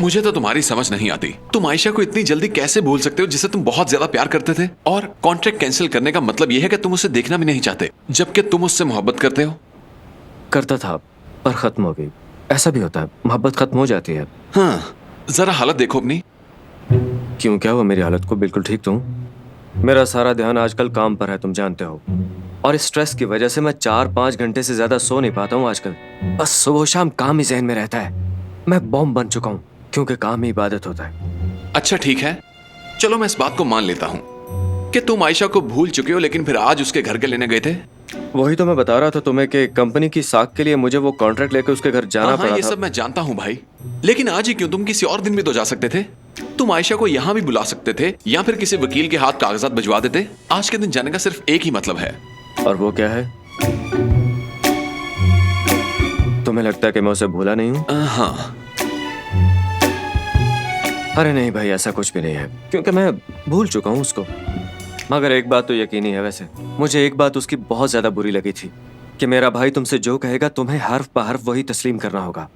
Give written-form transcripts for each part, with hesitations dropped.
मुझे तो तुम्हारी समझ नहीं आती। तुम आयशा को इतनी जल्दी कैसे भूल सकते हो जिसे तुम बहुत ज्यादा प्यार करते थे? और कॉन्ट्रैक्ट कैंसिल करने का मतलब यह है कि तुम उसे देखना भी नहीं चाहते, जबकि तुम उससे मोहब्बत करते हो। करता था पर खत्म हो गई। ऐसा भी होता है, मोहब्बत खत्म हो जाती है। हाँ, जरा हालत देखो अपनी। क्यों, क्या हुआ? मेरी हालत को बिल्कुल ठीक तो हूँ। मेरा सारा ध्यान आजकल काम पर है, तुम जानते हो। और इस स्ट्रेस की वजह से मैं 4-5 घंटे से ज्यादा सो नहीं पाता हूँ आजकल। बस सुबह शाम काम ही जहन में रहता है। मैं बॉम्ब बन चुका हूँ, क्योंकि काम ही इबादत होता है। अच्छा ठीक है, चलो मैं इस बात को मान लेता हूँ कि तुम आयशा को भूल चुके हो, लेकिन फिर आज उसके घर के लेने गए थे। वही तो मैं बता रहा था तुम्हें कि कंपनी की साख के लिए मुझे वो कॉन्ट्रैक्ट लेकर उसके घर जाना हाँ, पड़ा ये था। सब मैं जानता हूँ भाई, लेकिन आज ही क्यों? तुम किसी और दिन भी तो जा सकते थे। तुम आयशा को यहाँ भी बुला सकते थे, या फिर किसी वकील के हाथ कागजात भिजवा देते। आज के दिन जाने का सिर्फ एक ही मतलब है। और वो क्या है? तुम्हें लगता है कि मैं उसे भूला नहीं हूँ? हाँ। अरे नहीं भाई, ऐसा कुछ भी नहीं है, क्योंकि मैं भूल चुका हूँ उसको। मगर एक बात तो यकीनी है, वैसे मुझे एक बात उसकी बहुत ज्यादा बुरी लगी थी कि मेरा भाई तुमसे जो कहेगा तुम्हें हर्फ ब हर्फ वही तस्लीम करना होगा।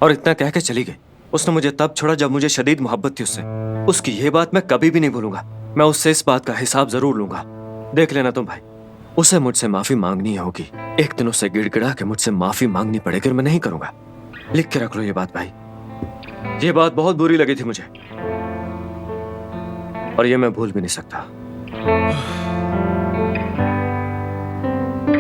और इतना कह के चली गई। उसने मुझे तब छोड़ा जब मुझे शदीद मोहब्बत थी उससे। उसकी ये बात मैं कभी भी नहीं भूलूंगा। मैं उससे इस बात का हिसाब जरूर लूंगा। देख लेना तुम भाई, उसे मुझसे माफी मांगनी होगी। एक दिन उससे गिड़गिड़ा के मुझसे माफी मांगनी पड़ेगी, और मैं नहीं करूंगा। लिख के रख लो ये बात भाई। ये बात बहुत बुरी लगी थी मुझे, और ये मैं भूल भी नहीं सकता।